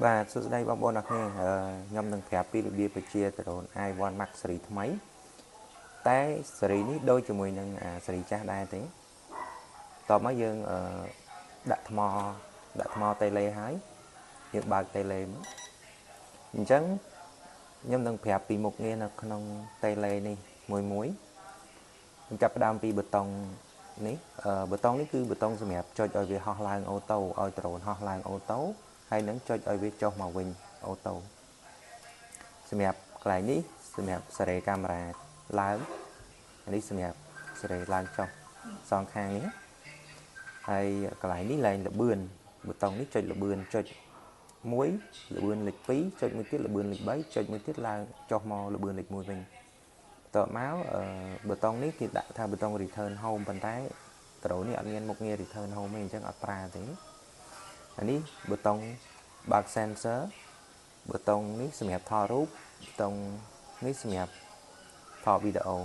បាទសួស្តីបងប្អូនអរគ្នាខ្ញុំនឹងប្រាប់ពីរបៀបបញ្ជាដ្រូន i1 Max ស៊េរីថ្មីតែស៊េរីនេះដូចជាមួយនឹងស៊េរីចាស់ដែរទេតបមកយើងដាក់ថ្មតេឡេហើយយើងបើកតេឡេមកអញ្ចឹងខ្ញុំនឹងប្រាប់ពីមុខងារនៅក្នុងតេឡេនេះមួយខ្ញុំចាប់ផ្ដើមពីប៊ូតុងនេះប៊ូតុងនេះគឺប៊ូតុងសម្រាប់ចុចឲ្យវាហោះឡើងអូតូឲ្យដ្រូនហោះឡើងអូតូហើយនឹងចុចឲ្យវាចុះមកវិញអូតូសម្រាប់កន្លែងនេះសម្រាប់សេរីកាមេរ៉ាឡើងនេះសម្រាប់សេរីឡើងចុះសងខាងនេះហើយកន្លែងនេះឡើងលបឿនប៊ូតុងនេះចុចលបឿនចុច1លបឿនលេខ2ចុចមួយទៀតលបឿនលេខ3ចុចមួយទៀតឡើងចុះមកលបឿនលេខ1វិញតទៅមកប៊ូតុងនេះគេដាក់ថាប៊ូតុង return home ប៉ុន្តែដ្រូននេះអត់មានមុខងារ return home ទេអញ្ចឹងអត់ប្រើទេអានេះប៊ូតុងបើក sensor ប៊ូតុងនេះសម្រាប់ថតរូបប៊ូតុងនេះសម្រាប់ថតវីដេអូ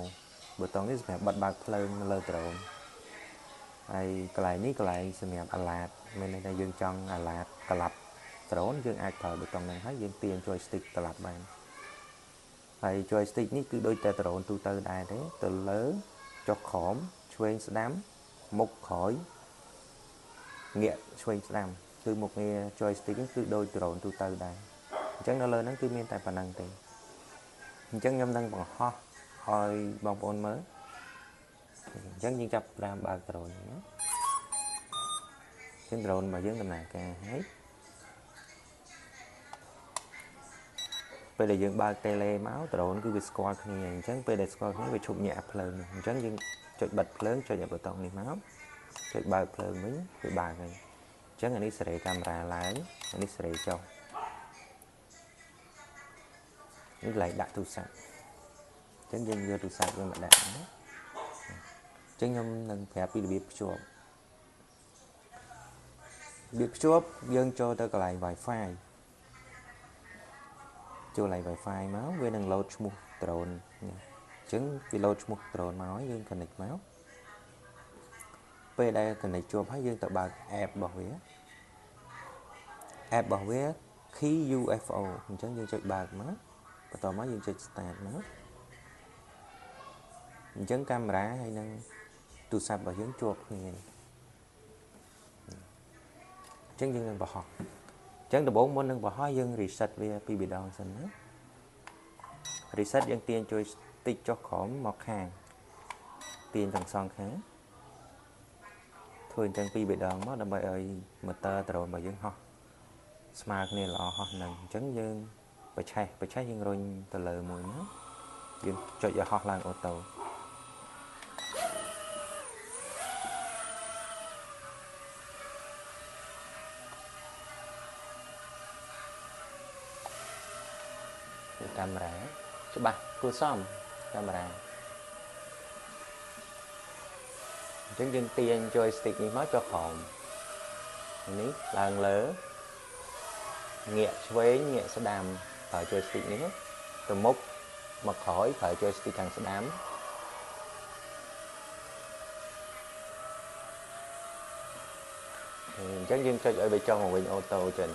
ប៊ូតុងនេះសម្រាប់បិទបើកភ្លើងនៅលើដ្រូនហើយកន្លែងនេះកន្លែងសម្រាប់ alert មានន័យថាយើងចង់ alert ក្លាប់ដ្រូនយើងអាចប្រើប៊ូតុងនេះហើយយើងទាញ joystick ក្លាប់បានហើយ joystick នេះគឺដូចតែដ្រូនទូទៅដែរទេទៅលើចុះក្រោមឆ្វេងស្ដាំមុខក្រោយងាកឆ្វេងស្ដាំគឺមុខងារ joystick នេះគឺដូចដ្រូនទូទៅដែរអញ្ចឹងនៅលើហ្នឹងគឺមានតែប៉ុណ្្នឹងទេអញ្ចឹងខ្ញុំនឹងបង្ហោះឲ្យបងប្អូនមើលអញ្ចឹងយើងចាប់ដើមបើកដ្រូនណាចឹងដ្រូនរបស់យើងដំណើរការហើយពេលដែលយើងបើកតេឡេមកដ្រូនគឺវាស្គាល់គ្នាអញ្ចឹងពេលដែលស្គាល់គ្នាវាឈប់ញាក់ភ្លើងអញ្ចឹងយើងចុចបិទភ្លើងចុចប៊ូតុងនេះមកចុចបើកភ្លើងវិញវាបើកហើយអញ្ចឹងអានេះសេរីកាមេរ៉ាឡើងអានេះសេរីចុះនេះកន្លែងដាក់ទូរស័ព្ទអញ្ចឹងយើងយកទូរស័ព្ទយើងមកដាក់ណាអញ្ចឹងខ្ញុំនឹងប្រាប់ពីរបៀបភ្ជាប់យើងចូលទៅកន្លែង Wi-Fi ចូលកន្លែង Wi-Fi មកវានឹង load ឈ្មោះ drone អញ្ចឹងវា load ឈ្មោះ drone មកហើយយើង connect មកពេលដែល connect ជាប់ហើយយើងទៅបើក app របស់វា Key UFO អញ្ចឹងយើងចុចបើកមកបន្ទាប់មកយើងចុច start មកអញ្ចឹងកាមេរ៉ាហើយនឹងទូរស័ព្ទរបស់យើងជាប់គ្នាអញ្ចឹងយើងនឹងបង្ហោះអញ្ចឹងដំបូងមុននឹងបង្ហោះយើង reset វាពីរដងសិនណា reset យើងទាញជួយ stick ចុះក្រោមមកខាងទាញទាំងសងខាងធ្វើអញ្ចឹងពីរដងមកដើម្បីឲ្យ motor drone របស់យើងហោះស្មើគ្នាល្អហោះនឹងអញ្ចឹងយើងបច្ឆេះយើងរុញទៅលើមួយមកយើងចុចឲ្យហោះឡើងអូតូកាមេរ៉ាច្បាស់គួរសមកាមេរ៉ាអញ្ចឹងយើងទាញ joystick នេះមកចុះក្រោមនេះឡើងលើងាកឆ្វេងងាកស្ដាំប្រើ joystick នេះទៅមុខមកក្រោយប្រើ joystick ខាងស្ដាំអញ្ចឹងយើងចុចឲ្យវាចុះមកវិញអូតូចឹង